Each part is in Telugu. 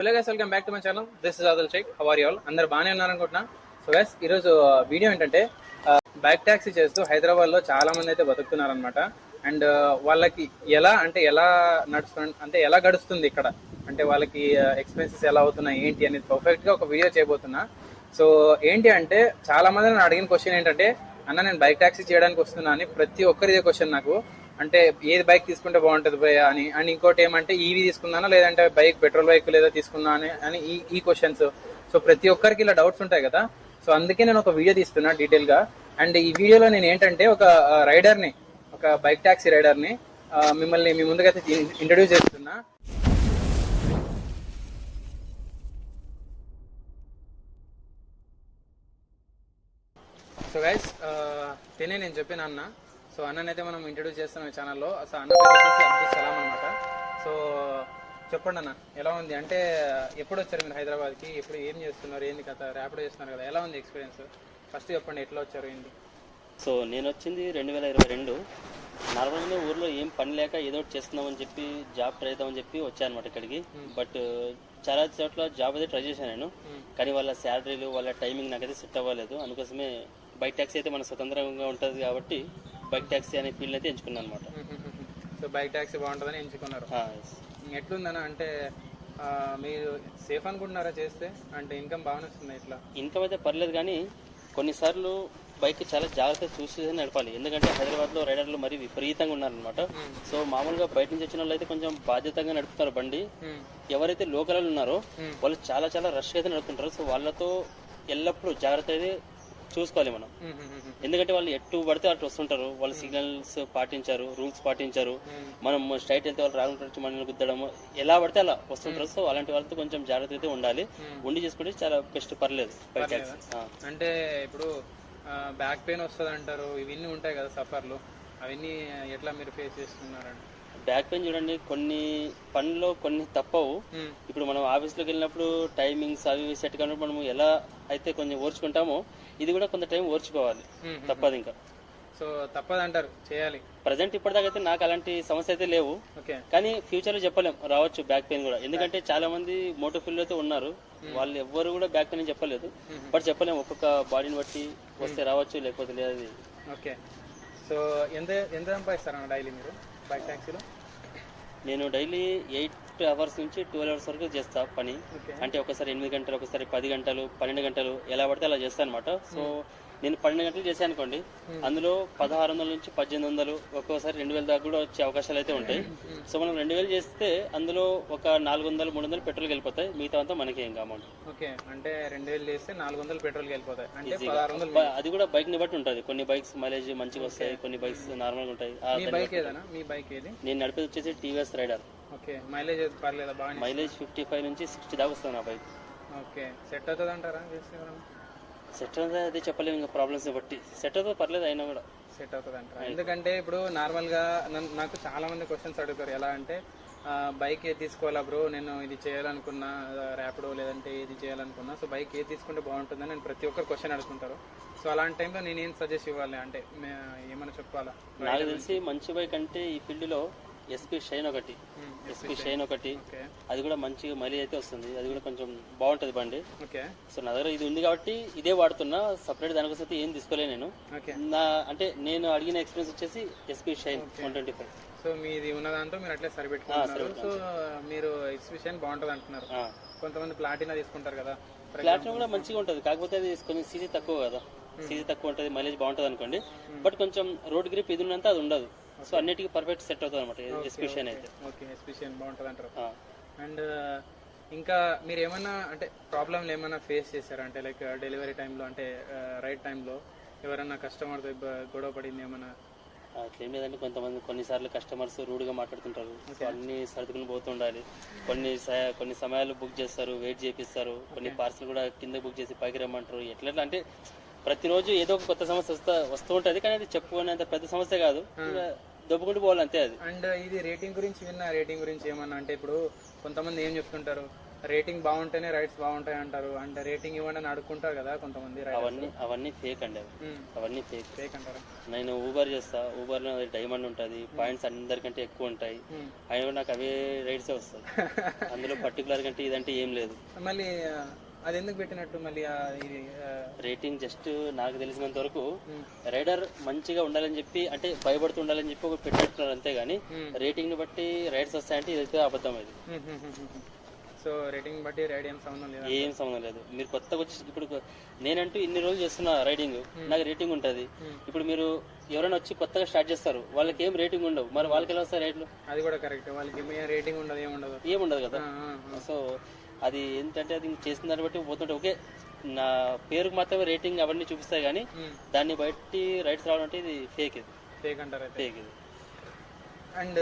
Hello guys, welcome back to my channel. This is Adil Shaik. How are you all? అందరు బాగానే ఉన్నారనుకుంటున్నా. సో గైస్, ఈరోజు వీడియో ఏంటంటే బైక్ ట్యాక్సీ చేస్తూ హైదరాబాద్లో చాలా మంది అయితే బతుకుతున్నారనమాట. అండ్ వాళ్ళకి ఎలా నడుస్తుంది అంటే ఎలా గడుస్తుంది ఇక్కడ, అంటే వాళ్ళకి ఎక్స్పెన్సెస్ ఎలా అవుతున్నాయి ఏంటి అనేది పర్ఫెక్ట్గా ఒక వీడియో చేయబోతున్నా. సో ఏంటి అంటే, చాలా మంది నన్ను అడిగిన క్వశ్చన్ ఏంటంటే, అన్న నేను బైక్ ట్యాక్సీ చేయడానికి వస్తున్నా అని ప్రతి ఒక్కరిదే క్వశ్చన్ నాకు. అంటే ఏది బైక్ తీసుకుంటే బాగుంటుంది భయ్యా అని. అండ్ ఇంకోటి ఏమంటే, ఈవీ తీసుకున్నానా లేదంటే పెట్రోల్ బైక్ లేదా తీసుకున్నా అని ఈ క్వశ్చన్స్. సో ప్రతి ఒక్కరికి ఇలా డౌట్స్ ఉంటాయి కదా. సో అందుకే నేను ఒక వీడియో తీస్తున్నా డీటెయిల్ గా. అండ్ ఈ వీడియోలో నేను ఏంటంటే ఒక రైడర్ని, ఒక బైక్ ట్యాక్సీ రైడర్ని మిమ్మల్ని మీ ముందుకైతే ఇంట్రడ్యూస్ చేస్తున్నా. సో గైస్, తినే నేను చెప్పిన అన్న. సో అన్ననైతే మనం ఇంట్రడ్యూస్ చేస్తాం ఈ ఛానల్లో. సో అన్న పేరు వచ్చేసి అబ్దుల్ సలాం అనమాట. సో చెప్పండి అన్న, ఎలా ఉంది అంటే, ఎప్పుడు వచ్చారు మీరు హైదరాబాద్కి, ఎప్పుడు ఏం చేస్తున్నారు, ఏంది కథ, ర్యాపిడో చేస్తున్నారు కదా, ఎలా ఉంది ఎక్స్పీరియన్స్? ఫస్ట్ చెప్పండి, ఎట్లా వచ్చారు ఏంటి? సో నేను వచ్చింది 2022. నార్మల్గా ఊర్లో ఏం పని లేక ఏదో ఒకటి చేస్తున్నామని చెప్పి జాబ్ ట్రై అవుతామని చెప్పి వచ్చానమాట ఇక్కడికి. బట్ చాలా చోట్ల జాబ్ అయితే ట్రై చేశాను నేను, కానీ వాళ్ళ శాలరీలు వాళ్ళ టైమింగ్ నాకైతే సెట్ అవ్వలేదు. అందుకోసమే బైక్ ట్యాక్సీ అయితే మన స్వతంత్రంగా ఉంటుంది కాబట్టి బైక్ ట్యాక్సీ అనే ఫీల్డ్ అయితే ఎంచుకున్నాను అనమాట. సో బైక్ ట్యాక్సీ బాగుంటుందని ఎంచుకున్నారు. ఎట్లుందన్న అంటే, మీరు సేఫ్ అనుకుంటున్నారా చేస్తే? అంటే ఇన్కమ్ బాగానే వస్తుంది ఇట్లా? ఇన్కమ్ అయితే పర్లేదు, కానీ కొన్నిసార్లు బైక్ చాలా జాగ్రత్తగా చూసి నడపాలి. ఎందుకంటే హైదరాబాద్లో రైడర్లు మరీ విపరీతంగా ఉన్నారనమాట. సో మామూలుగా బయట నుంచి వచ్చిన వాళ్ళు అయితే కొంచెం బాధ్యతగా నడుపుతారు బండి. ఎవరైతే లోకల్ ఉన్నారో వాళ్ళు చాలా చాలా రష్గా అయితే నడుపుతుంటారు. సో వాళ్ళతో ఎల్లప్పుడూ జాగ్రత్త అయితే చూసుకోవాలి మనం. ఎందుకంటే వాళ్ళు ఎటు పడితే అటు వస్తుంటారు, వాళ్ళు సిగ్నల్స్ పాటించారు, రూల్స్ పాటించారు. మనం స్ట్రైట్ వెళ్తే వాళ్ళు రాకుండా మనల్ని గుద్దడం, ఎలా పడితే అలా వస్తుంటారు. సో అలాంటి వాళ్ళతో కొంచెం జాగ్రత్త అయితే ఉండాలి. ఉండి చేసుకుంటే చాలా బెస్ట్. పర్లేదు. అంటే ఇప్పుడు బ్యాక్ పెయిన్ వస్తుంది అంటారు, ఇవన్నీ ఉంటాయి కదా సఫర్లు, అవన్నీ ఎట్లా మీరు ఫేస్ చేస్తున్నారండి? బ్యాక్ పెయిన్ చూడండి, కొన్ని పనుల్లో కొన్ని తప్పవు. ఇప్పుడు మనం ఆఫీస్లోకి వెళ్ళినప్పుడు టైమింగ్స్ అవి సెట్ కానప్పుడు మనం ఎలా అయితే కొంచెం ఓర్చుకుంటామో, ఇది కూడా కొంత టైం ఓర్చుకోవాలి, తప్పదు ఇంకా. సో తప్పదు అంటారు, చేయాలి. ప్రజెంట్ ఇప్పటిదాకా అయితే నాకు అలాంటి సమస్య అయితే లేవు, కానీ ఫ్యూచర్ లో చెప్పలేం, రావచ్చు బ్యాక్ పెయిన్ కూడా. ఎందుకంటే చాలా మంది మోటో ఫీల్డ్ అయితే ఉన్నారు, వాళ్ళు ఎవ్వరు కూడా బ్యాక్ పెయిన్ చెప్పలేదు. బట్ చెప్పలేం, ఒక్కొక్క బాడీని బట్టి వస్తే రావచ్చు, లేకపోతే లేదు. ఓకే. సో ఎంత ఎంత సంపాదిస్తారన్న డైలీ మీరు బైక్ ట్యాక్సీలో? నేను డైలీ 8 అవర్స్ నుంచి 12 అవర్స్ వరకు చేస్తా పని. అంటే ఒకసారి 8 గంటలు, ఒకసారి 10 గంటలు, 12 గంటలు, ఎలా పడితే అలా చేస్తాను అనమాట. సో నేను 12 గంటలు చేశాను అనుకోండి, అందులో 1600 నుంచి 1800, ఒక్కోసారి 2000 దాకా కూడా వచ్చే అవకాశాలు అయితే ఉంటాయి. సో మనం 2000 చేస్తే అందులో ఒక 400, 300 పెట్రోల్కి వెళ్ళిపోతాయి, మిగతా అంతా మనకి ఏం అమౌంట్. ఓకే, అంటే 2000 చేస్తే 400 పెట్రోల్కి వెళ్ళిపోతాయి, అంటే 1600. అది కూడా బైక్ ని బట్టి ఉంటుంది. కొన్ని బైక్స్ మైలేజ్ మంచిగా వస్తాయి, కొన్ని బైక్స్ నార్మల్గా ఉంటాయి. మీ బైక్ ఏదైనా? మీ బైక్ ఏది? నేను నడిపేది వచ్చేసి టీవీఎస్ రైడర్. ఓకే, మైలేజ్ పర్లేదా? బాగా మైలేజ్ 55 నుంచి 60 దాకా వస్తుంది నా బైక్. ఓకే, సెట్ అవుతుంది అంటారా? సెట్ అవుతుంది అది చెప్పలేము, ఇంకా ప్రాబ్లమ్స్ బట్టి సెట్ అవుతుంది, పర్లేదు, అయినా కూడా సెట్ అవుతుంది అంటారా? ఎందుకంటే ఇప్పుడు నార్మల్గా నాకు చాలా మంది క్వశ్చన్స్ అడుగుతారు. ఎలా అంటే, బైక్ ఏది తీసుకోవాలా బ్రో, నేను ఇది చేయాలనుకున్నా, ర్యాపిడో లేదంటే ఇది చేయాలనుకున్నా, సో బైక్ ఏది తీసుకుంటే బాగుంటుందని నేను ప్రతి ఒక్కరు క్వశ్చన్ అడుగుతుంటారు. సో అలాంటి టైంలో నేను ఏం సజెస్ట్ ఇవ్వాలి అంటే, ఏమైనా చెప్పాలా? నాకు తెలిసి మంచి బైక్ అంటే ఈ ఫీల్డ్లో ఎస్పీ షైన్ ఒకటి, అది కూడా మంచిగా మైలేజ్ అయితే వస్తుంది, అది కూడా కొంచెం బాగుంటుంది బండి. సో నా దగ్గర ఇది ఉంది కాబట్టి ఇదే వాడుతున్నా, సపరేట్ దానికోసం అయితే ఏం తీసుకోలేదు నేను. నా అంటే నేను అడిగిన ఎక్స్పీరియన్స్ వచ్చేసి ఎస్పీ షైన్ 125. సో మీది ఉన్న దాంతో మీరు అట్లే సరిపెట్టుకున్నారు. సో మీరు ఎస్పీ షైన్ బాగుంటుంది అంటున్నారు. కొంతమంది ప్లాటినా తీసుకుంటారు కదా, ప్లాటినా కూడా మంచిగా ఉంటుంది, కాకపోతే అది కొంచెం సీజీ తక్కువ కదా, సీజీ తక్కువ ఉంటుంది, మైలేజ్ బాగుంటుంది అనుకోండి. బట్ కొంచెం రోడ్ గ్రిప్ ఇది ఉన్నంత అది ఉండదు. సో అన్నిటికీ పర్ఫెక్ట్ సెట్ అవుతుంది అనమాట ఎస్పీషియన్ అయితే. ఓకే, ఎస్పీషియన్ బాగుంటుంది అంటారు. అండ్ ఇంకా మీరు ఏమన్నా అంటే ప్రాబ్లంలు ఏమైనా ఫేస్ చేశారా? అంటే లైక్ డెలివరీ టైంలో, అంటే రైట్ టైంలో ఎవరైనా కస్టమర్తో గొడవ పడింది ఏమన్నా? అట్లేం లేదండి, కొన్నిసార్లు కస్టమర్స్ రూడ్గా మాట్లాడుతుంటారు. సో అన్ని సర్దుకుని పోతుండాలి. కొన్ని సమయాలు బుక్ చేస్తారు, వెయిట్ చేపిస్తారు. కొన్ని పార్సల్ కూడా కింద బుక్ చేసి పైకి రమ్మంటారు. ఎట్లా అంటే ప్రతిరోజు ఏదో ఒక కొత్త సమస్య వస్తూ ఉంటుంది, కానీ అది చెప్పుకునేంత పెద్ద సమస్య కాదు, దొబ్బుకుంటూ పోవాలి అంతే అది. అండ్ ఇది రేటింగ్ గురించి విన్నా, రేటింగ్ గురించి ఏమన్నా అంటే, ఇప్పుడు కొంతమంది ఏం చెప్తుంటారు, రేటింగ్ బాగుంటేనే రైడ్స్ బాగుంటాయి అంటారు, అంటే రేటింగ్ ఇవ్వండి అని అడుక్కుంటారు కదా కొంతమంది అవన్నీ ఫేక్ అండి అవి. అవన్నీ ఫేక్. ఫేక్ అంటారా? నేను ఊబర్ చేస్తా, ఊబర్లో డైమండ్ ఉంటుంది, పాయింట్స్ అందరికంటే ఎక్కువ ఉంటాయి, అయినా కూడా నాకు అవే రైడ్సే వస్తాయి. అందులో పర్టికులర్ కంటే ఇదంటే ఏం లేదు. మళ్ళీ అది ఎందుకు పెట్టినట్టు మళ్ళీ ఇది రేటింగ్ జస్ట్ నాకు తెలిసినంత వరకు రైడర్ మంచిగా ఉండాలని చెప్పి, అంటే భయపడుతూ ఉండాలని చెప్పి ఒక పెట్టినట్టున్నారు అంతేగాని రేటింగ్ ని బట్టి రైడ్స్ వస్తాయంటే ఇదైతే అబద్ధం. ఇది సో రేటింగ్ బట్టి రైడ్ ఏం సంబంధం లేదు, ఏం సంబంధం లేదు. మీరు కొత్తగా వచ్చి ఇప్పుడు నేనంటూ ఇన్ని రోజులు చేస్తున్నా రైడింగ్, నాకు రేటింగ్ ఉంటుంది. ఇప్పుడు మీరు ఎవరైనా వచ్చి కొత్తగా స్టార్ట్ చేస్తారు, వాళ్ళకి ఏం రేటింగ్ ఉండవు, మరి వాళ్ళకి ఎలా వస్తాయి రైడ్లు? అది కూడా కరెక్ట్, వాళ్ళకి రేటింగ్ ఉండదు, ఏముండదు కదా. సో అది ఏంటంటే అది చేసిన దాన్ని బట్టి పోతుంటే ఓకే, నా పేరుకు మాత్రమే రేటింగ్ అవన్నీ చూపిస్తాయి కానీ దాన్ని బట్టి రైడ్స్ రావడం అంటే ఇది ఫేక్. ఇది ఫేక్ అంటారు, ఫేక్ ఇది. అండ్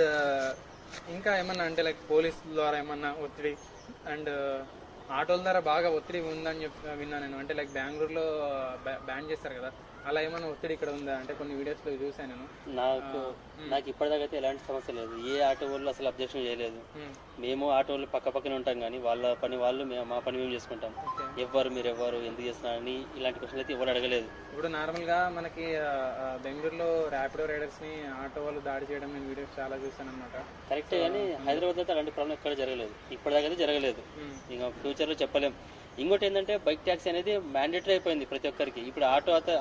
ఇంకా ఏమన్నా అంటే లైక్ పోలీస్ ద్వారా ఏమన్నా ఒత్తిడి అండ్ ఆటోల ద్వారా బాగా ఒత్తిడి ఉందని చెప్పి విన్నా నేను, అంటే లైక్ బెంగళూరులో బ్యాన్ చేస్తారు కదా, అలా ఏమైనా ఒత్తిడి ఇక్కడ ఉందా? అంటే కొన్ని వీడియోస్ లో చూసాను నేను. నాకు ఇప్పటిదాకా అయితే ఎలాంటి సమస్య లేదు. ఏ ఆటో వాళ్ళు అసలు అబ్జెక్షన్ చేయలేదు. మేము ఆటో వాళ్ళు పక్క పక్కనే ఉంటాం కానీ వాళ్ళ పని వాళ్ళు, మా పని మేము చేసుకుంటాం. మీరు ఎవరు ఎందుకు చేస్తున్నారని ఇలాంటి క్వశ్చన్ అయితే ఎవరు అడగలేదు. ఇప్పుడు నార్మల్ గా మనకి బెంగళూరులో ర్యాపిడో రైడర్స్ ని ఆటో వాళ్ళు దాడి చేయడం నేను వీడియోస్ చాలా చూసాను అనమాట. కరెక్టే, కానీ హైదరాబాద్ అయితే అలాంటి ప్రాబ్లం ఎక్కడ జరగలేదు, ఇప్పటిదాకా అయితే జరగలేదు. ఇంకా ఫ్యూచర్ లో చెప్పలేం. ఇంకోటి ఏంటంటే బైక్ ట్యాక్సీ అనేది మ్యాండేటరీ అయిపోయింది ప్రతి ఒక్కరికి. ఇప్పుడు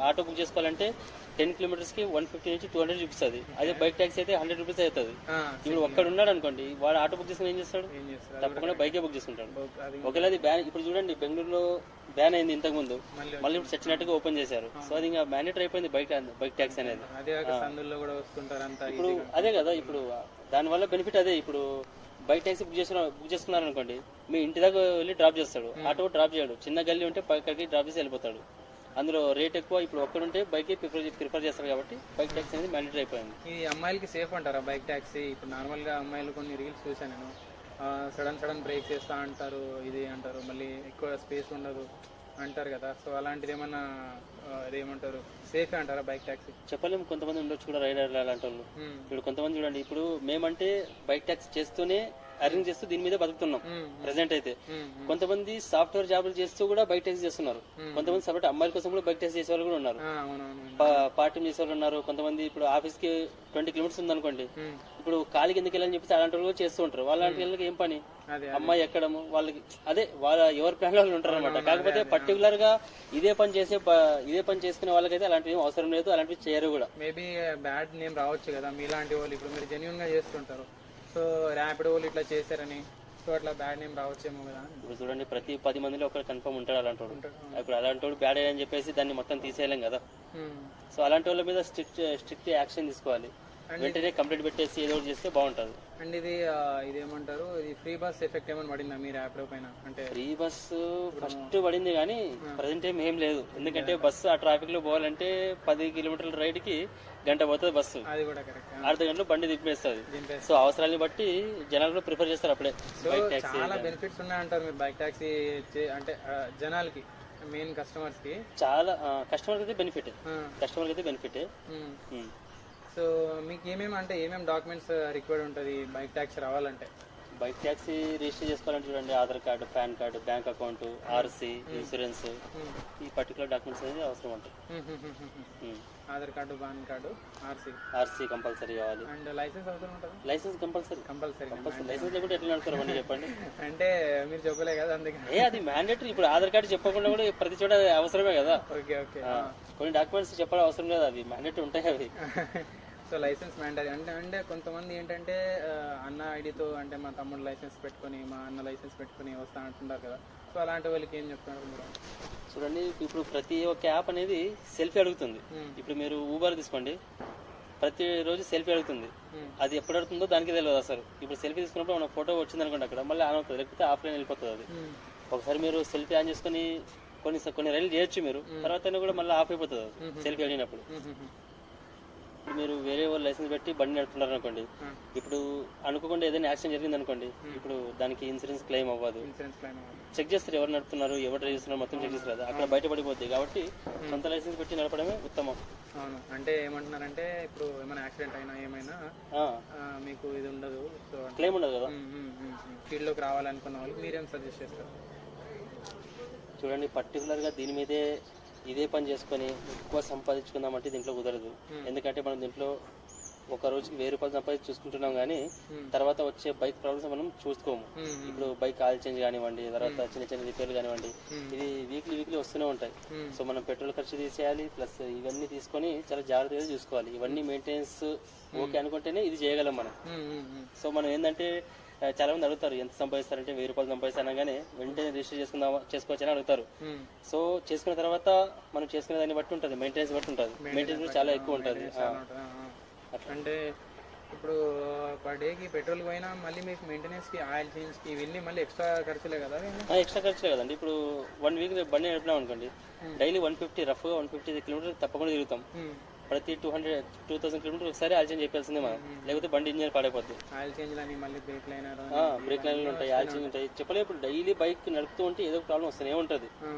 ఆటో బుక్ చేసుకోవాలంటే 10 కిలోమీటర్స్కి 150 నుంచి 200 చూపిస్తుంది. అదే బైక్ ట్యాక్సీ అయితే 100 రూపీస్ అవుతుంది. ఇప్పుడు ఒక్కడు ఉన్నాడు అనుకోండి, వాడు ఆటో బుక్ చేసుకుని ఏం చేస్తాడు? తప్పకుండా బైకే బుక్ చేసుకుంటాడు. ఒకవేళ అది బ్యాన్, ఇప్పుడు చూడండి బెంగళూరులో బ్యాన్ అయింది ఇంతకు ముందు, మళ్ళీ ఇప్పుడు చచ్చినట్టుగా ఓపెన్ చేశారు. సో అది ఇంకా మ్యాండేటరీ అయిపోయింది బైక్ ట్యాక్సీ అనేది. ఇప్పుడు అదే కదా, ఇప్పుడు దానివల్ల బెనిఫిట్ అదే. ఇప్పుడు బైక్ ట్యాక్సీ బుక్ చేసుకున్నారు అనుకోండి, మీ ఇంటి దాకా వెళ్ళి డ్రాప్ చేస్తాడు, ఆటో డ్రాప్ చేయడు. చిన్న గల్లీ ఉంటే పక్కకి డ్రాప్ చేసి వెళ్ళిపోతాడు. అందులో రేట్ ఎక్కువ. ఇప్పుడు ఒక్కడుంటే బైక్ ప్రిఫర్ చేస్తారు కాబట్టి బైక్ ట్యాక్సీ అనేది మ్యాండేటరీ అయిపోయింది. ఈ అమ్మాయిలకి సేఫ్ అంటారా బైక్ ట్యాక్సీ? ఇప్పుడు నార్మల్ గా అమ్మాయిలు కొన్ని రీల్స్ చూసాను నేను, సడన్ బ్రేక్ చేస్తా అంటారు, ఇది అంటారు, మళ్ళీ ఎక్కువ స్పేస్ ఉండదు అంటారు కదా. సో అలాంటిది ఏమన్నా అదేమంటారు, సేఫ్ అంటారా బైక్ ట్యాక్సీ? చెప్పలేము, కొంతమంది ఉండొచ్చు కూడా రైడర్లు అలాంటి వాళ్ళు. ఇప్పుడు కొంతమంది చూడండి, ఇప్పుడు మేమంటే బైక్ ట్యాక్సీ చేస్తూనే అరేంజ్ చేస్తూ దీని మీద బతుకుతున్నాం ప్రెసెంట్ అయితే. కొంతమంది సాఫ్ట్వేర్ జాబులు చేస్తూ కూడా బైక్ ట్యాక్సీ చేస్తున్నారు. కొంతమంది సపరేట్ అమ్మాయిల కోసం కూడా బైక్ ట్యాక్సీ చేసే వాళ్ళు కూడా ఉన్నారు, పార్ట్ టైం చేసే వాళ్ళు ఉన్నారు. కొంతమంది ఇప్పుడు ఆఫీస్ కి 20 కిలోమీటర్స్ ఉంది అనుకోండి, ఇప్పుడు ఖాళీకి ఎందుకు వెళ్ళని చెప్పేసి అలాంటి వాళ్ళు చేస్తూ ఉంటారు. వాళ్ళంటి వాళ్ళకి ఏం పని, అమ్మాయి ఎక్కడము వాళ్ళకి, అదే వాళ్ళ ఎవరి ప్లాన్ వాళ్ళు ఉంటారు అనమాట. కాకపోతే పర్టికులర్ గా ఇదే పని చేసుకునే వాళ్ళకైతే అలాంటివి ఏం అవసరం లేదు, అలాంటివి చేయరు కూడా. మేబీ బ్యాడ్ నేమ్ రావచ్చు కదా మీలాంటి వాళ్ళు, ఇప్పుడు మీరు జెన్యున్ గా చేస్తుంటారు. సో ర్యాపిడో వాళ్ళు ఇట్లా చేశారని సో అట్లా బ్యాడ్ నేమ్ రావచ్చేమో కదా. ఇప్పుడు చూడండి, ప్రతి 10 మందిలో ఒకరు కన్ఫర్మ్ ఉంటాడు అలాంటి వాడు. ఇప్పుడు అలాంటి వాడు బ్యాడ్ అని చెప్పేసి దాన్ని మొత్తం తీసేయలేం కదా. సో అలాంటి వాళ్ళ మీద స్ట్రిక్ట్ యాక్షన్ తీసుకోవాలి, వెంటనే కంప్లైంట్ పెట్టేసి ఏదో ఒకటి చేస్తే బాగుంటుంది. అండ్ ఇదేమంటారు, ఇది ఫ్రీ బస్ ఎఫెక్ట్ ఏమైనా పడిందా మీ ర్యాపిడో పైన? అంటే ఫ్రీ బస్ ఫస్ట్ పడింది కానీ ప్రజెంట్ ఏం లేదు. ఎందుకంటే బస్సు ఆ ట్రాఫిక్ లో పోవాలంటే 10 కిలోమీటర్ల రైడ్ కి గంట పోతుంది బస్సు, అది కూడా కరెక్ట్. అర్ధ గంటలో బండి దింపేస్తుంది. సో అవసరాన్ని బట్టి జనాలు ప్రిఫర్ చేస్తారు అప్పుడే బైక్ ట్యాక్సీ. చాలా బెనిఫిట్స్ ఉన్నాయంటారు మీరు బైక్ ట్యాక్సీ అంటే జనాలకి, మెయిన్ కస్టమర్స్ కి. చాలా కస్టమర్కి అయితే బెనిఫిట్. సో మీకు ఏమేమి డాక్యుమెంట్స్ రిక్వైర్డ్ ఉంటుంది బైక్ ట్యాక్సీ రావాలంటే? బైక్ ట్యాక్సీ రిజిస్టర్ చేసుకోవాలంటే చూడండి, Aadhaar card, pan card, bank account, RC, insurance, ఈ పర్టికులర్ డాక్యుమెంట్స్ అనేది అవసరం ఉంటుంది. Aadhaar card, pan card, RC compulsory కావాలి. అండ్ లైసెన్స్ అవసరం ఉంటుంది? Licence compulsory. లైసెన్స్ లేకుంటే ఎట్లా నడుస్తారు బండి చెప్పండి? అంటే మీరు చెప్పలే కదా అందుకే. అది మ్యాండేటరీ. ఇప్పుడు ఆధార్ కార్డు చెప్పకుండా కూడా ప్రతి చోట అవసరమే కదా. ఓకే. కొన్ని డాక్యుమెంట్స్ చెప్పడం అవసరం లేదు, అవి మ్యాండేటరీ ఉంటాయి అవి. సో లైసెన్స్ మ్యాండేటరీ అంటే కొంతమంది ఏంటంటే అన్న ఐడితో, అంటే మా తమ్ముడు లైసెన్స్ పెట్టుకొని, మా అన్న లైసెన్స్ పెట్టుకొని వస్తా అంటున్నారు కదా. సో అలాంటి వాళ్ళకి ఏం చెప్తున్నారు మీరు? చూడండి, ఇప్పుడు ప్రతి ఒక్క యాప్ అనేది సెల్ఫీ అడుగుతుంది. ఇప్పుడు మీరు ఊబర్ తీసుకోండి, ప్రతిరోజు సెల్ఫీ అడుగుతుంది. అది ఎప్పుడు అడుగుతుందో దానికి తెలియదు అసలు. ఇప్పుడు సెల్ఫీ తీసుకున్నప్పుడు మన ఫోటో వచ్చింది అనుకోండి, అక్కడ మళ్ళీ ఆన్ అవుతుంది, లేకపోతే ఆఫ్లైన్ వెళ్ళిపోతుంది. అది ఒకసారి మీరు సెల్ఫీ ఆన్ చేసుకుని కొన్ని రైలు చేయొచ్చు మీరు, తర్వాత కూడా మళ్ళీ ఆఫ్ అయిపోతుంది అది సెల్ఫీ అడిగినప్పుడు. మీరు వేరే వాళ్ళు లైసెన్స్ పెట్టి బండి నడుపుతున్నారు అనుకోండి, ఇప్పుడు అనుకోకుండా ఏదైనా యాక్సిడెంట్ జరిగింది అనుకోండి, ఇప్పుడు దానికి ఇన్సూరెన్స్ క్లెయిమ్ అవ్వదు. చెక్ చేస్తారు ఎవరు నడుపుతున్నారు, ఎవరు డ్రైవ్ చేస్తున్నారు, మొత్తం చెక్ చేస్తారు. అక్కడ బయటపడిపోద్ది. కాబట్టి సొంత లైసెన్స్ పెట్టి నడపడమే ఉత్తమం. అవును. అంటే ఏమంటున్నారంటే ఇప్పుడు ఏమైనా యాక్సిడెంట్ అయినా ఏమైనా మీకు ఇది ఉండదు, సో క్లెయిమ్ ఉండదు కదా. ఫీల్డ్లోకి రావాలనుకున్న వాళ్ళకి మీరేం సజెస్ట్ చేస్తారు? చూడండి, పర్టికులర్గా దీని మీదే ఇదే పని చేసుకొని ఎక్కువ సంపాదించుకుందామంటే దీంట్లో కుదరదు. ఎందుకంటే మనం దీంట్లో ఒక రోజుకి 1000 రూపాయలు సంపాదించి చూసుకుంటున్నాం, కానీ తర్వాత వచ్చే బైక్ ప్రాబ్లమ్స్ మనం చూసుకోము. ఇప్పుడు బైక్ ఆయిల్ చేంజ్ కానివ్వండి, తర్వాత చిన్న చిన్న రిపేర్లు కానివ్వండి, ఇది వీక్లీ వస్తూనే ఉంటాయి. సో మనం పెట్రోల్ ఖర్చు తీసేయాలి, ప్లస్ ఇవన్నీ తీసుకొని చాలా జాగ్రత్తగా చూసుకోవాలి. ఇవన్నీ మెయింటెనెన్స్ ఓకే అనుకుంటేనే ఇది చేయగలం మనం. సో మనం ఏంటంటే చాలా మంది అడుగుతారు ఎంత సంపాదిస్తారంటే 1000 రూపాయలు సంపాదిస్తాను కానీ వెంటనే రిజిస్టర్ చేసుకోవచ్చని అడుగుతారు. సో చేసుకున్న తర్వాత మనం చేసుకునే దాన్ని బట్టి ఉంటుంది, మెయింటెనెన్స్ బట్టి ఉంటుంది. మెయింటెనెన్స్ చాలా ఎక్కువ ఉంటుంది. అంటే ఇప్పుడు పర్ డేకి పెట్రోల్ పోయినా మళ్ళీ మీకు మెయింటెనెన్స్కి, ఆయిల్ చేంజ్కి ఇవన్నీ మళ్ళీ ఎక్స్ట్రా ఖర్చులే కదా? ఎక్స్ట్రా ఖర్చులే కదండి. ఇప్పుడు 1 వీక్ బండి నడిపినాం అనుకోండి, డైలీ 150 రఫ్గా 150 కిలోమీటర్లు తప్పకుండా తిరుగుతాం. ప్రతి 2000 కిలోమీటర్ ఒకసారి ఆయిల్ చేంజ్ చెప్పాల్సిందే మనం, లేకపోతే బండి ఇంజిన్ పాడైపోద్ది. ఆయిల్ చేంజ్ అని మళ్ళీ బ్రేక్ లైన్లు ఉంటాయి, ఆయిల్ చేంజ్ ఉంటాయి. చెప్పలేదు, ఇప్పుడు డైలీ బైక్ నడుపుతూ ఉంటే ఏదో ప్రాబ్లం వస్తూనే ఉంటుంది.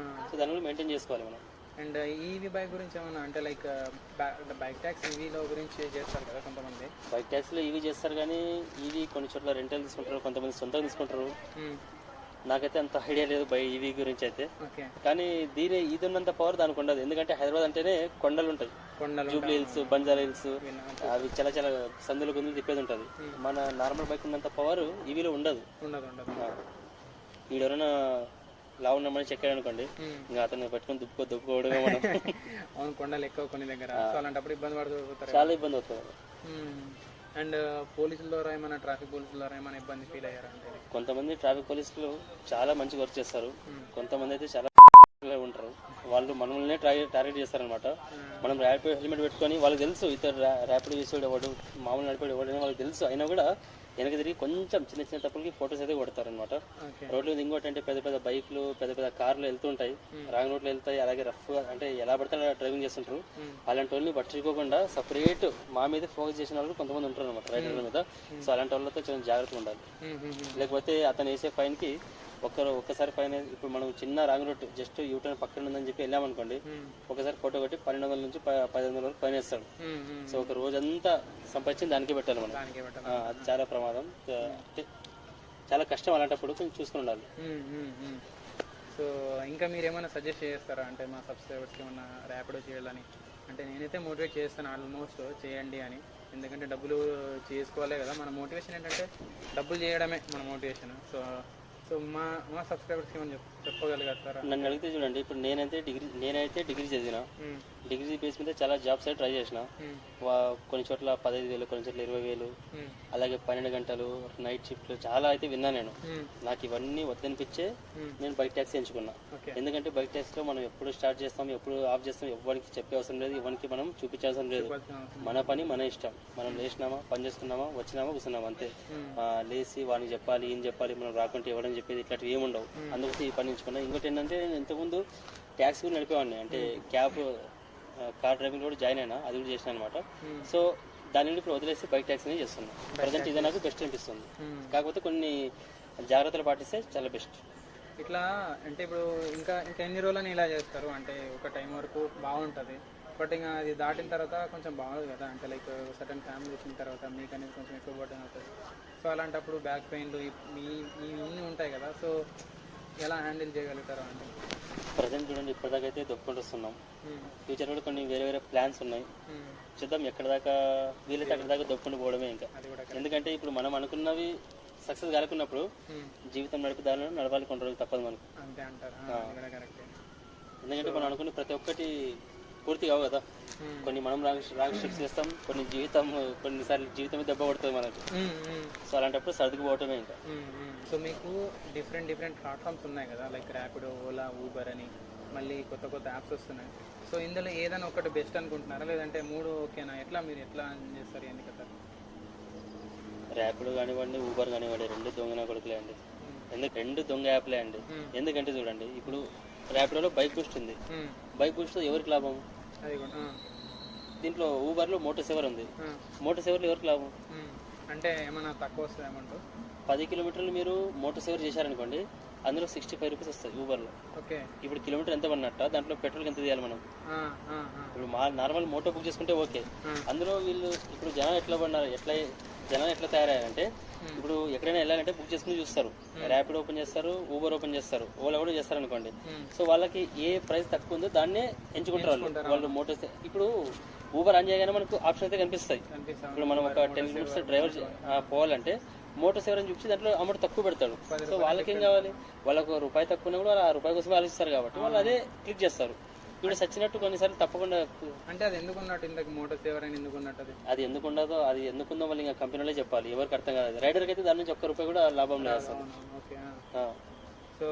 సో దాని వల్ల మెయింటైన్ చేసుకోవాలి మనం. అండ్ ఈవీ బైక్ గురించి ఏమన్నా అంటే లైక్ బైక్ ట్యాక్స్ ఈవీలో గురించి చేస్తారు కదా కొంతమంది? బైక్ ట్యాక్స్లో ఈవీ చేస్తారు, కానీ ఈవీ కొన్ని చోట్ల రెంటల్ తీసుకుంటారు, కొంతమంది సొంతంగా తీసుకుంటారు. నాకైతే అంత ఐడియా లేదు ఈవీ గురించి అయితే. కానీ ఇది ఉన్నంత పవర్ దానికి ఉండదు. ఎందుకంటే హైదరాబాద్ అంటేనే కొండలు ఉంటాయి, జూబ్లీ హిల్స్, బంజారా హిల్స్, అవి చాలా చాలా సందులు గుందులు తిప్పేది ఉంటుంది. మన నార్మల్ బైక్ ఉన్నంత పవర్ ఈవీలో ఉండదు. వీడెవరైనా లా ఉన్నామని చెక్కాడు అనుకోండి, ఇంకా అతను పెట్టుకుని దుప్పుకోవడమే మనం. అవును, కొండలు ఎక్కువ కొన్ని దగ్గర, అలాంటప్పుడు ఇబ్బంది పడుతూ చాలా ఇబ్బంది అవుతుంది. అండ్ పోలీసుల ద్వారా ఏమైనా, ట్రాఫిక్ పోలీసుల ద్వారా ఏమైనా ఇబ్బంది ఫీల్ అయ్యారా? అంటే కొంతమంది ట్రాఫిక్ పోలీసులు చాలా మంచి వర్క్ చేస్తారు, కొంతమంది అయితే చాలా ఉంటారు. వాళ్ళు మనల్ని టార్గెట్ చేస్తారనమాట. మనం ర్యాపిడ్ హెల్మెట్ పెట్టుకొని వాళ్ళకి తెలుసు ఇతరు ర్యాపిడ్ చేసేవాడు ఎవడు, మామూలు నడిపేవాడు ఎవడు అని వాళ్ళకి తెలుసు. అయినా కూడా వెనక తిరిగి కొంచెం చిన్న చిన్న తప్పులకి ఫొటోస్ అయితే కొడతారనమాట. రోడ్లు ఇంకోటి అంటే పెద్ద పెద్ద బైక్లు, పెద్ద పెద్ద కార్లు వెళ్తుంటాయి, రాంగ్ రోడ్లు వెళ్తాయి, అలాగే రఫ్ అంటే ఎలా పడితే అలా డ్రైవింగ్ చేస్తుంటారు. అలాంటి వాళ్ళని పట్టించుకోకుండా సపరేట్ మా మీద ఫోకస్ చేసిన వాళ్ళు కొంతమంది ఉంటారు అనమాట, రైడర్ల మీద. సో అలాంటి వాళ్ళతో చాలా జాగ్రత్తగా ఉండాలి. లేకపోతే అతను వేసే ఫైన్కి ఒక్కసారి ఫైన్, ఇప్పుడు మనం చిన్న రాంగ్ రోడ్ జస్ట్ యూటర్న్ పక్కన ఉందని చెప్పి వెళ్ళామనుకోండి, ఒకసారి ఫోటో కొట్టి 1200 నుంచి 1500 వరకు ఫైన్ వేస్తాడు. సో ఒక రోజంతా సంపాదించి దానికే పెట్టాలి మనం. అది చాలా ప్రమాదం, చాలా కష్టం. అలాంటప్పుడు కొంచెం చూసుకుని ఉండాలి. సో ఇంకా మీరు ఏమైనా సజెస్ట్ చేస్తారా అంటే మా సబ్స్క్రైబర్స్కి ఏమన్నా ర్యాపిడో చేయాలని? అంటే నేనైతే మోటివేట్ చేస్తాను ఆల్మోస్ట్ చేయండి అని, ఎందుకంటే డబ్బులు చేసుకోవాలి కదా. మన మోటివేషన్ ఏంటంటే డబ్బులు చేయడమే మన మోటివేషన్. సో మా సబ్స్క్రైబర్స్కి ఏమైనా చెప్పగలుగుతారా? నన్ను అడిగితే చూడండి, ఇప్పుడు నేనైతే డిగ్రీ చదివిన, డిగ్రీ బేస్ మీద చాలా జాబ్స్ అయితే ట్రై చేసిన. కొన్ని చోట్ల 15,000, కొన్ని చోట్ల 20,000, అలాగే 12 గంటలు నైట్ షిఫ్ట్లు చాలా అయితే విన్నా నేను. నాకు ఇవన్నీ వద్దనిపించే నేను బైక్ ట్యాక్సీ ఎంచుకున్నా. ఎందుకంటే బైక్ ట్యాక్సీలో మనం ఎప్పుడు స్టార్ట్ చేస్తాం, ఎప్పుడు ఆఫ్ చేస్తాం, ఎవరికి చెప్పే అవసరం లేదు, ఎవరికి మనం చూపించాల్సిన లేదు. మన పని మన ఇష్టం. మనం లేచినామా, పని చేసుకున్నామా, వచ్చినామా, కూర్చున్నామా, అంతే. లేచి వాడిని చెప్పాలి, ఏం చెప్పాలి, మనం రాకుంటే ఇవ్వడం చెప్పేది ఇట్లాంటివి ఏమి ఉండవు. అందుకోసం ఈ పని ఎంచుకున్నా. ఇంకోటి ఏంటంటే నేను ఇంతకుముందు ట్యాక్సీ కూడా నడిపేవాడిని, అంటే కార్ డ్రైవింగ్ కూడా జాయిన్ అయినా, అది కూడా చేసిన అనమాట. సో దాని నుండి ఇప్పుడు వదిలేసి బైక్ ట్యాక్సీనే చేస్తున్నాను. ప్రజెంట్ ఇదే నాకు బెస్ట్ అనిపిస్తుంది. కాకపోతే కొన్ని జాగ్రత్తలు పాటిస్తే చాలా బెస్ట్. ఇట్లా అంటే ఇప్పుడు ఇంకా ఎన్ని రోజులని ఇలా చేస్తారు? అంటే ఒక టైం వరకు బాగుంటుంది, బట్ ఇంకా అది దాటిన తర్వాత కొంచెం బాగుంది కదా. అంటే లైక్ సర్టన్ ఫ్యామిలీ వచ్చిన తర్వాత మీకు అనేది కొంచెం ఎక్కువ బర్డెన్ అవుతుంది. సో అలాంటప్పుడు బ్యాక్ పెయిన్లు ఇవన్నీ ఉంటాయి కదా. సో ఎలా హ్యాండిల్ చేయగలుగుతారు? అంటే ప్రజెంట్ చూడండి, ఇప్పటిదాకా అయితే దొప్పుకుంటూ వస్తున్నాం. ఫ్యూచర్ కూడా కొన్ని వేరే వేరే ప్లాన్స్ ఉన్నాయి, చూద్దాం. ఎక్కడ దాకా వీలైతే అక్కడ దాకా దొప్పుకుంటూ పోవడమే ఇంకా. ఎందుకంటే ఇప్పుడు మనం అనుకున్నవి సక్సెస్ కానుకున్నప్పుడు జీవితం నడిపే దారిలో నడవాలి, కొన్ని రోజులు తప్పదు మనకు. అంతే అంటారు? ఎందుకంటే మనం అనుకున్న ప్రతి ఒక్కటి పూర్తి కావు కదా. కొన్ని మనం రాంగ్ స్టెప్స్ చేస్తాం, కొన్నిసార్లు జీవితం దెబ్బ పడుతుంది మనకు. సో అలాంటప్పుడు సర్దుకుపోవటమే ఇంకా. సో మీకు డిఫరెంట్ ప్లాట్ఫామ్స్ ఉన్నాయి కదా, లైక్ ర్యాపిడో, ఓలా, ఊబర్ అని, మళ్ళీ కొత్త యాప్స్ వస్తున్నాయి. సో ఇందులో ఏదైనా ఒకటి బెస్ట్ అనుకుంటున్నారా, లేదంటే 3 ఓకేనా? మీరు ఎట్లా చేస్తారు ఎందుకంటే? ర్యాపిడో కానివ్వండి, ఊబర్ కానివ్వండి, 2 దొంగ కొడుకులే అండి. 2 దొంగ యాప్లే అండి. ఎందుకంటే చూడండి, ఇప్పుడు ర్యాపిడోలో బైక్ బూస్ట్ ఉంది. బైక్ బూస్ట్ ఎవరికి లాభం? దీంట్లో ఊబర్లో మోటో సేవర్ ఉంది. మోటో సేవర్లో ఎవరికి లాభం? అంటే ఏమన్నా తక్కువ వస్తుంది అమౌంట్? 10 కిలోమీటర్లు మీరు మోటో సేవర్ చేశారనుకోండి, అందులో 65 రూపీస్ వస్తుంది ఊబర్లో. ఓకే. ఇప్పుడు కిలోమీటర్ ఎంత పడినట్ట, దాంట్లో పెట్రోల్కి ఎంత తీయాలి మనం? ఇప్పుడు నార్మల్ మోటో బుక్ చేసుకుంటే ఓకే. అందులో వీళ్ళు ఇప్పుడు జనాలు ఎట్లా తయారయ్యారంటే, ఇప్పుడు ఎక్కడైనా వెళ్ళాలంటే బుక్ చేసుకుని చూస్తారు. ర్యాపిడ్ ఓపెన్ చేస్తారు, ఊబర్ ఓపెన్ చేస్తారు, ఓలా కూడా చేస్తారు అనుకోండి. సో వాళ్ళకి ఏ ప్రైస్ తక్కువ ఉందో దాన్నే ఎంచుకుంటారు వాళ్ళు మోటో. ఇప్పుడు ఊబర్ ఆన్ చేయగానే మనకు ఆప్షన్ అయితే కనిపిస్తాయి. ఇప్పుడు మనం ఒక 10 కిలోమీటర్స్ డ్రైవర్ పోవాలంటే మోటో సేవర్ అని చూపించి దాంట్లో అమౌంట్ తక్కువ పెడతాడు. సో వాళ్ళకి ఏం కావాలి? వాళ్ళకు రూపాయి తక్కువ కూడా ఆ రూపాయి కోసం ఆలోచిస్తారు కాబట్టి వాళ్ళు అదే క్లిక్ చేస్తారు. ఇప్పుడు సచ్చినట్టు కొన్నిసార్లు తప్పకుండా. అంటే అది ఎందుకున్నట్టు ఇంతకు మోటో సేవర్ అని ఎందుకున్నట్టు? అది ఎందుకుండదో, అది ఎందుకుందో వాళ్ళు ఇంకా కంపెనీలో చెప్పాలి. ఎవరికి అర్థం కాదు. రైడర్కి అయితే దాని నుంచి ఒక్క రూపాయి కూడా లాభం లేదు అసలు. సో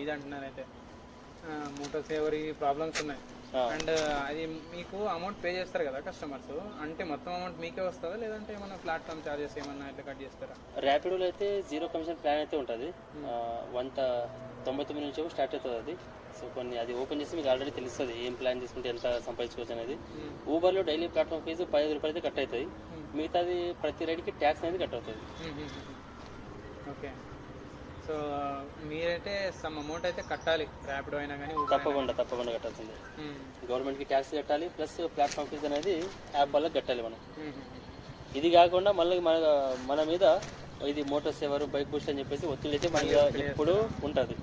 ఇది అంటున్నారు అయితే మోటో సేవర్ ఈ ప్రాబ్లమ్స్ ఉన్నాయి. అండ్ అది మీకు అమౌంట్ పే చేస్తారు కదా కస్టమర్స్, అంటే మొత్తం అమౌంట్ మీకే వస్తుందా లేదంటే ఏమన్నా ప్లాట్ఫామ్ చార్జెస్ ఏమన్నా ఇట్లా కట్ చేస్తారా? ర్యాపిడోలో అయితే 0 కమిషన్ ప్లాన్ అయితే ఉంటుంది. 199 నుంచి స్టార్ట్ అవుతుంది అది. సో కొన్ని అది ఓపెన్ చేసి మీకు ఆల్రెడీ తెలుస్తుంది ఏం ప్లాన్ తీసుకుంటే ఎంత సంపాదించుకోవచ్చు అనేది. ఊబర్లో డైలీ ప్లాట్ఫామ్ ఫీజు 15 రూపాయలు అయితే కట్ అవుతుంది. మిగతాది ప్రతి రైడ్కి ట్యాక్స్ అనేది కట్ అవుతుంది. ఓకే. సో మీరైతే సమ్ అమౌంట్ అయితే కట్టాలి ర్యాపిడో అయినా కానీ? తప్పకుండా కట్టాల్సిందే. గవర్నమెంట్కి ట్యాక్స్ కట్టాలి, ప్లస్ ప్లాట్ఫామ్ ఫీజు అనేది యాప్ వల్ల కట్టాలి మనం. ఇది కాకుండా మళ్ళీ మన మీద ఇది మోటార్ సేవర్, బైక్ బూస్ట్ అని చెప్పేసి ఒత్తిడి అయితే మన మీద ఎప్పుడు ఉంటుంది.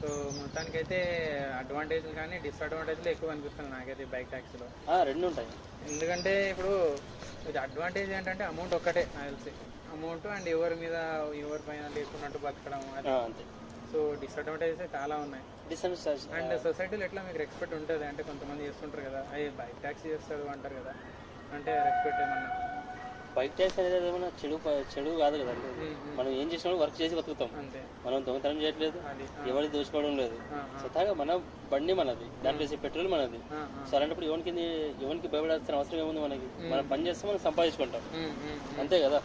సో మొత్తానికైతే అడ్వాంటేజ్లు కానీ డిస్అడ్వాంటేజ్లు ఎక్కువ అనిపిస్తుంది నాకైతే బైక్ ట్యాక్సీలో. రెండు ఉంటాయి. ఎందుకంటే ఇప్పుడు ఇది అడ్వాంటేజ్ ఏంటంటే అమౌంట్ ఒక్కటే నాకు తెలిసి, అమౌంట్ అండ్ ఎవరి పైన లేకున్నట్టు బతకడం అంతే. సో డిస్అడ్వాంటేజెస్ చాలా ఉన్నాయి. అండ్ సొసైటీలో ఎట్లా మీకు రెస్పెక్ట్ ఉంటుంది అంటే కొంతమంది చేస్తుంటారు కదా, అయ్యే బైక్ ట్యాక్సీ చేస్తారు అంటారు కదా, అంటే రెస్పెక్ట్ ఏమన్నా? బైక్ ట్యాక్సీ అనేది ఏమన్నా చెడు కాదు కదండి. మనం ఏం చేసినా వర్క్ చేసి బతుకుతాం. మనం దొంగతనం చేయట్లేదు, ఎవరికి దోచుకోవడం లేదు. స్వతహాగా మన బండి మనది, దాంట్లో వేసే పెట్రోల్ మనది. సో అలాంటప్పుడు ఎవరికి భయపడాల్సిన అవసరం ఏముంది? మనకి మనం పని చేస్తే మనం సంపాదించుకుంటాం అంతే కదా.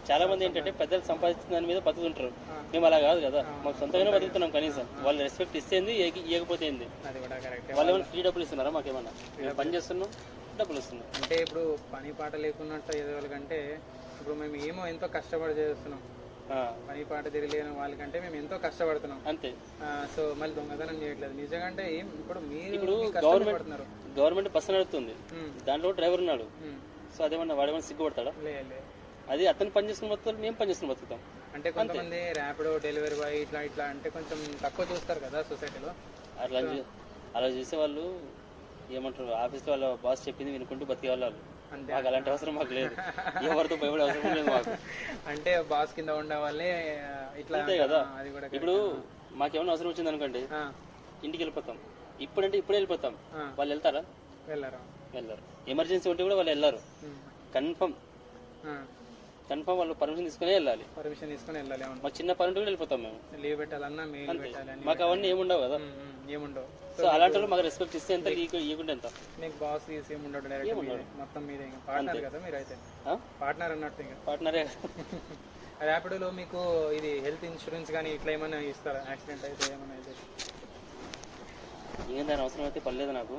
చాలా మంది ఏంటంటే పెద్దలు సంపాదించిన దాని మీద బతుకుతుంటారు. మేము అలా కాదు కదా, మాకు సొంతంగానే బతుకుతున్నాం. కనీసం వాళ్ళు రెస్పెక్ట్ ఇస్తేంది, ఇవ్వకపోతే ఏంది? వాళ్ళు ఏమైనా ఫ్రీ డబ్బులు ఇస్తున్నారా? మాకేమన్నా మేము పని చేస్తున్నాం, డబ్బులు వస్తున్నాం. అంటే ఇప్పుడు పని పాట లేకున్నట్టు ఎదవాళ్ళకంటే ఇప్పుడు మేము ఏమో ఎంతో కష్టపడి చేస్తున్నాం, పని పాట తిరగలేని వాళ్ళకంటే మేము ఎంతో కష్టపడుతున్నాం అంతే. సో మళ్ళీ దొంగతనం చేయట్లేదు నిజంగా. అంటే ఏం ఇప్పుడు గవర్నమెంట్ బస్సు నడుపుతుంది, దాంట్లో డ్రైవర్ ఉన్నాడు. సో అదేమన్నా వాడేమన్నా సిగ్గుపడతాడా? అది అతను పని చేసుకుని బతుకుతాడు, మేము పని చేసుకుని బతుకుతాం. అంటే కొంతమంది ర్యాపిడో డెలివరీ బాయ్ ఇట్లా అంటే కొంచెం తక్కువ చూస్తారు కదా సొసైటీలో. అలా చూసే వాళ్ళు ఏమంటారు, ఆఫీస్లో వాళ్ళ బాస్ చెప్పింది వినుకుంటూ బతికే వాళ్ళు. మాకు అలాంటి అవసరం మాకు లేదు, ఎవరితో భయపడే అవసరం లేదు మాకు. అంటే బాస్ కింద ఉండే వాళ్ళే ఇట్లా అంతే కదా. ఇప్పుడు మాకేమన్నా అవసరం వచ్చింది అనుకోండి, ఇంటికి వెళ్ళిపోతాం. ఇప్పుడే వెళ్ళిపోతాం. వాళ్ళు వెళ్తారా? వెళ్ళరు. ఎమర్జెన్సీ ఉంటే కూడా వాళ్ళు వెళ్ళారు. కన్ఫర్మ్ వాళ్ళు పర్మిషన్ తీసుకుని వెళ్ళాలి. మాకు చిన్న పని కూడా వెళ్ళిపోతాం మేము. లీవ్ పెట్టాలన్నా మాకు అవన్నీ ఏముండవు కదా. సో అలాంటి వాళ్ళు మాకు రెస్పెక్ట్ ఇస్తే ఎంత, ఇవ్వకుండా ఎంత. మీకు బాస్ ఏముండవు, మొత్తం మీదే పార్ట్నర్ కదా మీరు. అయితే పార్ట్నర్ అన్నట్టు పార్ట్నరే. ర్యాపిడోలో మీకు ఇది హెల్త్ ఇన్సూరెన్స్ కానీ ఇట్లా ఏమైనా ఇస్తారా? యాక్సిడెంట్ అయితే ఏమైనా అయితే ఏం దాని అవసరం అయితే పర్లేదు నాకు.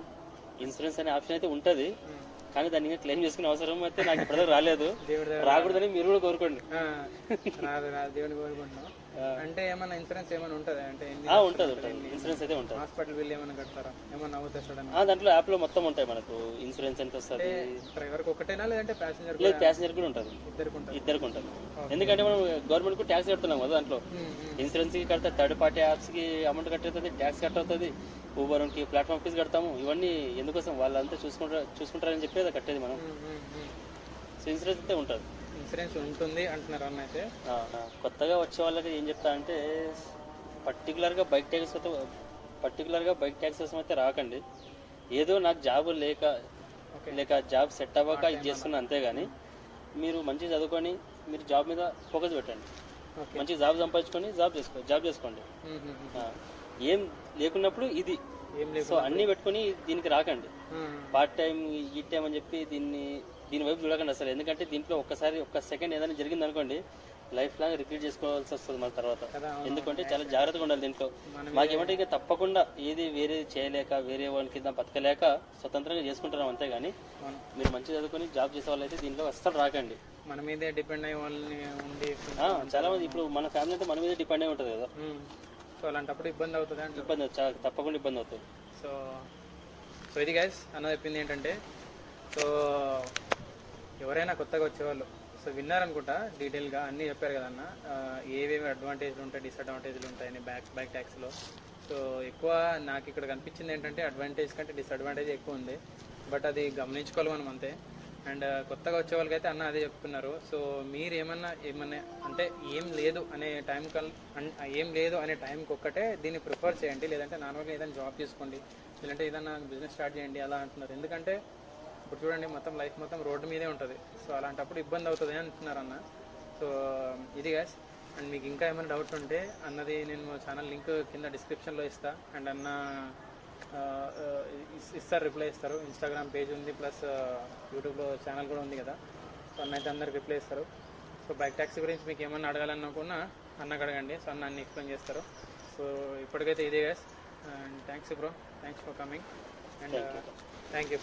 ఇన్సూరెన్స్ అనే ఆప్షన్ అయితే ఉంటుంది, కానీ దాన్ని క్లెయిమ్ చేసుకునే అవసరం అయితే నాకు ఇప్పటిదాకా రాలేదు. రాకూడదని మీరు కూడా కోరుకోండి. దేవుని కోరుకుంటున్నాం. అంటే ఏమన్నా ఇన్సూరెన్స్ ఏమైనా ఉంటుంది? అంటే ఉంటుంది, ఇన్సూరెన్స్ అయితే ఉంటుంది. హాస్పిటల్ బిల్ ఏమైనా కడతారా? ఏమన్నా అవుతాయి? దాంట్లో యాప్ లో మొత్తం ఉంటాయి మనకు. ఇన్సూరెన్స్ ఎంత వస్తుంది? డ్రైవర్ ఒకటేనా లేదంటే ప్యాసింజర్? లేదు, ప్యాసింజర్ కూడా ఉంటుంది, ఇద్దరికి ఉంటుంది. ఎందుకంటే మనం గవర్నమెంట్ కు ట్యాక్స్ కడుతున్నాం కదా. దాంట్లో ఇన్సూరెన్స్ కి కడితే థర్డ్ పార్టీ యాప్స్ కి అమౌంట్ కట్ అవుతుంది, ట్యాక్స్ కట్ అవుతుంది, ఊబర్ కి ప్లాట్ఫామ్ ఫీజు కడతాము. ఇవన్నీ ఎందుకోసం? వాళ్ళంతా చూసుకుంటారని చెప్పి అది కట్టేది మనం. సో ఇన్సూరెన్స్ అయితే ఉంటుంది. ఇన్సూరెన్స్ ఉంటుంది అంటున్నారు అన్న. అయితే కొత్తగా వచ్చే వాళ్ళకి ఏం చెప్తా అంటే, పర్టికులర్గా బైక్ ట్యాక్స్ కోసం అయితే రాకండి. ఏదో నాకు జాబ్ లేక జాబ్ సెట్ అవ్వక ఇది చేస్తున్నా అంతేగాని, మీరు మంచిగా చదువుకొని మీరు జాబ్ మీద ఫోకస్ పెట్టండి. మంచి జాబ్ సంపాదించుకొని జాబ్ చేసుకోండి. ఏం లేకున్నప్పుడు ఇది. సో అన్ని పెట్టుకుని దీనికి రాకండి. పార్ట్ టైం ఈ టైం అని చెప్పి దీని వైపు చూడకండి అసలు. ఎందుకంటే దీంట్లో ఒక్క సెకండ్ ఏదైనా జరిగింది అనుకోండి, లైఫ్ లాంగ్ రిపీట్ చేసుకోవాల్సి వస్తుంది మన తర్వాత. కదా ఎందుకంటే చాలా జాగ్రత్తగా ఉండాలి దీంట్లో. మాకేమంటే ఇక తప్పకుండా ఏది వేరే చేయలేక వేరే వాళ్ళ కింద బతకలేక స్వతంత్రంగా చేసుకుంటున్నాం అంతేగాని మీరు మంచి చదువుకొని జాబ్ చేసే వాళ్ళు అయితే దీంట్లో అస్సలు రాకండి. మన మీదే డిపెండ్ అయ్యే వాళ్ళని ఉండి చాలా మంది ఇప్పుడు మన ఫ్యామిలీ అంటే మన మీద డిపెండ్ అయి ఉంటుంది కదా. సో అలాంటప్పుడు ఇబ్బంది అవుతుంది అంటే ఇబ్బంది తప్పకుండా ఇబ్బంది అవుతుంది. సో సో ఇది గైస్ అన్న చెప్పింది ఏంటంటే, సో ఎవరైనా కొత్తగా వచ్చేవాళ్ళు సో విన్నారనుకుంటా డీటెయిల్గా అన్నీ చెప్పారు కదన్న, ఏవేవి అడ్వాంటేజ్లు ఉంటాయి డిసడ్వాంటేజ్లు ఉంటాయని బ్యాక్ ట్యాక్స్లో. సో ఎక్కువ నాకు ఇక్కడ కనిపించింది ఏంటంటే అడ్వాంటేజ్ కంటే డిసడ్వాంటేజ్ ఎక్కువ ఉంది, బట్ అది గమనించుకోవాలి మనం అంతే. అండ్ కొత్తగా వచ్చే వాళ్ళకైతే అన్న అదే చెప్తున్నారు. సో మీరు ఏమన్నా అంటే ఏం లేదు అనే ఏం లేదు అనే టైంకి ఒక్కటే దీన్ని ప్రిఫర్ చేయండి, లేదంటే నార్మల్గా ఏదైనా జాబ్ తీసుకోండి, లేదంటే ఏదైనా బిజినెస్ స్టార్ట్ చేయండి అలా అంటున్నారు. ఎందుకంటే ఇప్పుడు చూడండి మొత్తం లైఫ్ మొత్తం రోడ్డు మీదే ఉంటుంది. సో అలాంటప్పుడు ఇబ్బంది అవుతుంది అంటున్నారు అన్న. సో ఇది గ్యాస్. అండ్ మీకు ఇంకా ఏమైనా డౌట్స్ ఉంటే అన్నది నేను ఛానల్ లింక్ కింద డిస్క్రిప్షన్లో ఇస్తా. అండ్ అన్న ఇస్తారు, రిప్లై ఇస్తారు. ఇన్స్టాగ్రామ్ పేజ్ ఉంది, ప్లస్ యూట్యూబ్లో ఛానల్ కూడా ఉంది కదా. సో అన్న అయితే అందరికి రిప్లై ఇస్తారు. సో బైక్ ట్యాక్సీ గురించి మీకు ఏమన్నా అడగాలనుకున్నా అన్నకు అడగండి. సో అన్న అన్ని ఎక్స్ప్లెయిన్ చేస్తారు. సో ఇప్పటికైతే ఇదే gas. And thanks bro, thanks for coming and thank you.